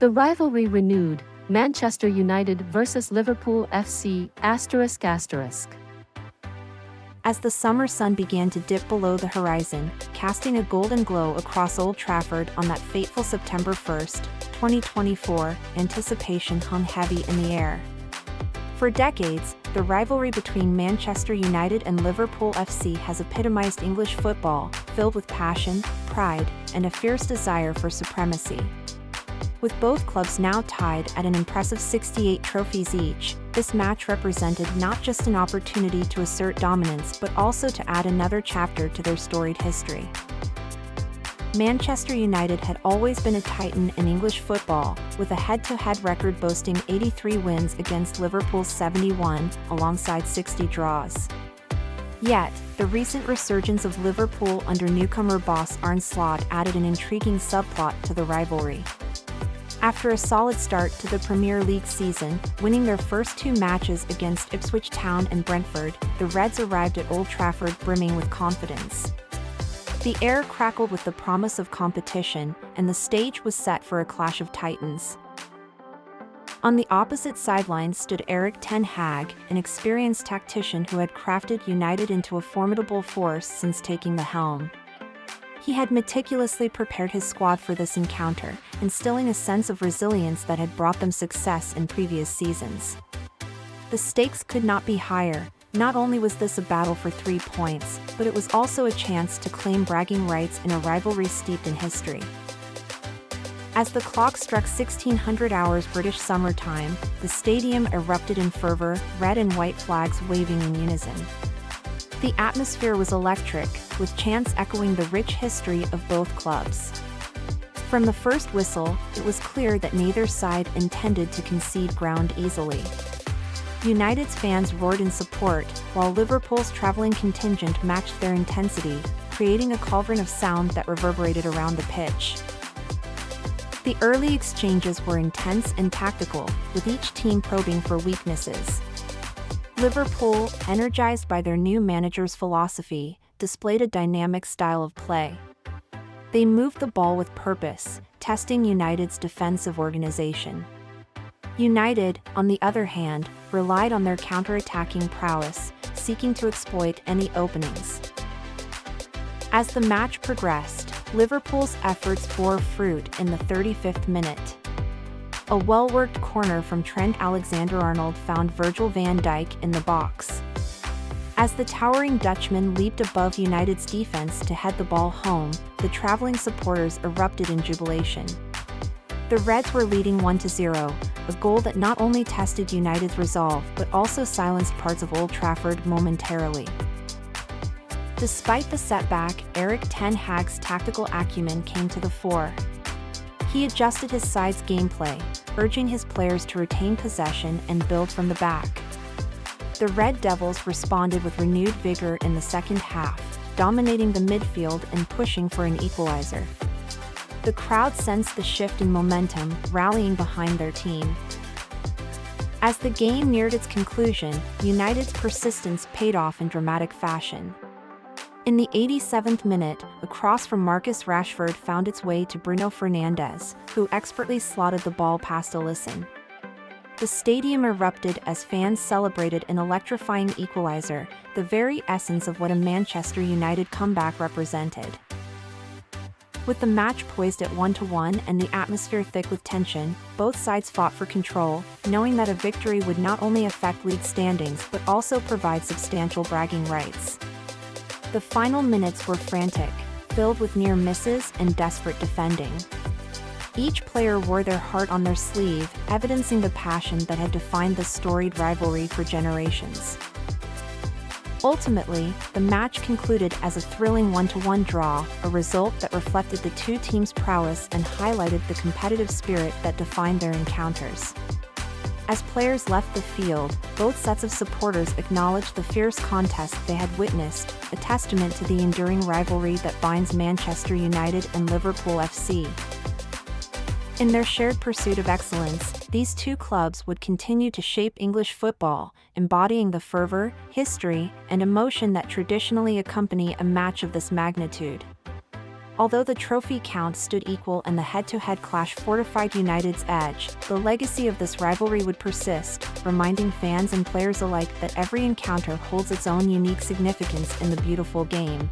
The rivalry renewed, Manchester United vs Liverpool FC****. As the summer sun began to dip below the horizon, casting a golden glow across Old Trafford on that fateful September 1, 2024, anticipation hung heavy in the air. For decades, the rivalry between Manchester United and Liverpool FC has epitomized English football, filled with passion, pride, and a fierce desire for supremacy. With both clubs now tied at an impressive 68 trophies each, this match represented not just an opportunity to assert dominance but also to add another chapter to their storied history. Manchester United had always been a titan in English football, with a head-to-head record boasting 83 wins against Liverpool's 71, alongside 60 draws. Yet, the recent resurgence of Liverpool under newcomer boss Arne Slot added an intriguing subplot to the rivalry. After a solid start to the Premier League season, winning their first two matches against Ipswich Town and Brentford, the Reds arrived at Old Trafford brimming with confidence. The air crackled with the promise of competition, and the stage was set for a clash of titans. On the opposite sidelines stood Erik ten Hag, an experienced tactician who had crafted United into a formidable force since taking the helm. He had meticulously prepared his squad for this encounter, instilling a sense of resilience that had brought them success in previous seasons. The stakes could not be higher. Not only was this a battle for 3 points, but it was also a chance to claim bragging rights in a rivalry steeped in history. As the clock struck 1600 hours British summer time, the stadium erupted in fervor, red and white flags waving in unison. The atmosphere was electric, with chants echoing the rich history of both clubs. From the first whistle, it was clear that neither side intended to concede ground easily. United's fans roared in support, while Liverpool's traveling contingent matched their intensity, creating a cauldron of sound that reverberated around the pitch. The early exchanges were intense and tactical, with each team probing for weaknesses. Liverpool, energized by their new manager's philosophy, displayed a dynamic style of play. They moved the ball with purpose, testing United's defensive organization. United, on the other hand, relied on their counter-attacking prowess, seeking to exploit any openings. As the match progressed, Liverpool's efforts bore fruit in the 35th minute. A well-worked corner from Trent Alexander-Arnold found Virgil van Dijk in the box. As the towering Dutchman leaped above United's defense to head the ball home, the traveling supporters erupted in jubilation. The Reds were leading 1-0, a goal that not only tested United's resolve but also silenced parts of Old Trafford momentarily. Despite the setback, Erik ten Hag's tactical acumen came to the fore. He adjusted his side's gameplay, urging his players to retain possession and build from the back. The Red Devils responded with renewed vigor in the second half, dominating the midfield and pushing for an equalizer. The crowd sensed the shift in momentum, rallying behind their team. As the game neared its conclusion, United's persistence paid off in dramatic fashion. In the 87th minute, a cross from Marcus Rashford found its way to Bruno Fernandes, who expertly slotted the ball past Alisson. The stadium erupted as fans celebrated an electrifying equalizer, the very essence of what a Manchester United comeback represented. With the match poised at 1-1 and the atmosphere thick with tension, both sides fought for control, knowing that a victory would not only affect league standings but also provide substantial bragging rights. The final minutes were frantic, filled with near misses and desperate defending. Each player wore their heart on their sleeve, evidencing the passion that had defined this storied rivalry for generations. Ultimately, the match concluded as a thrilling 1-1 draw, a result that reflected the two teams' prowess and highlighted the competitive spirit that defined their encounters. As players left the field, both sets of supporters acknowledged the fierce contest they had witnessed, a testament to the enduring rivalry that binds Manchester United and Liverpool FC. In their shared pursuit of excellence, these two clubs would continue to shape English football, embodying the fervor, history, and emotion that traditionally accompany a match of this magnitude. Although the trophy count stood equal and the head-to-head clash fortified United's edge, the legacy of this rivalry would persist, reminding fans and players alike that every encounter holds its own unique significance in the beautiful game.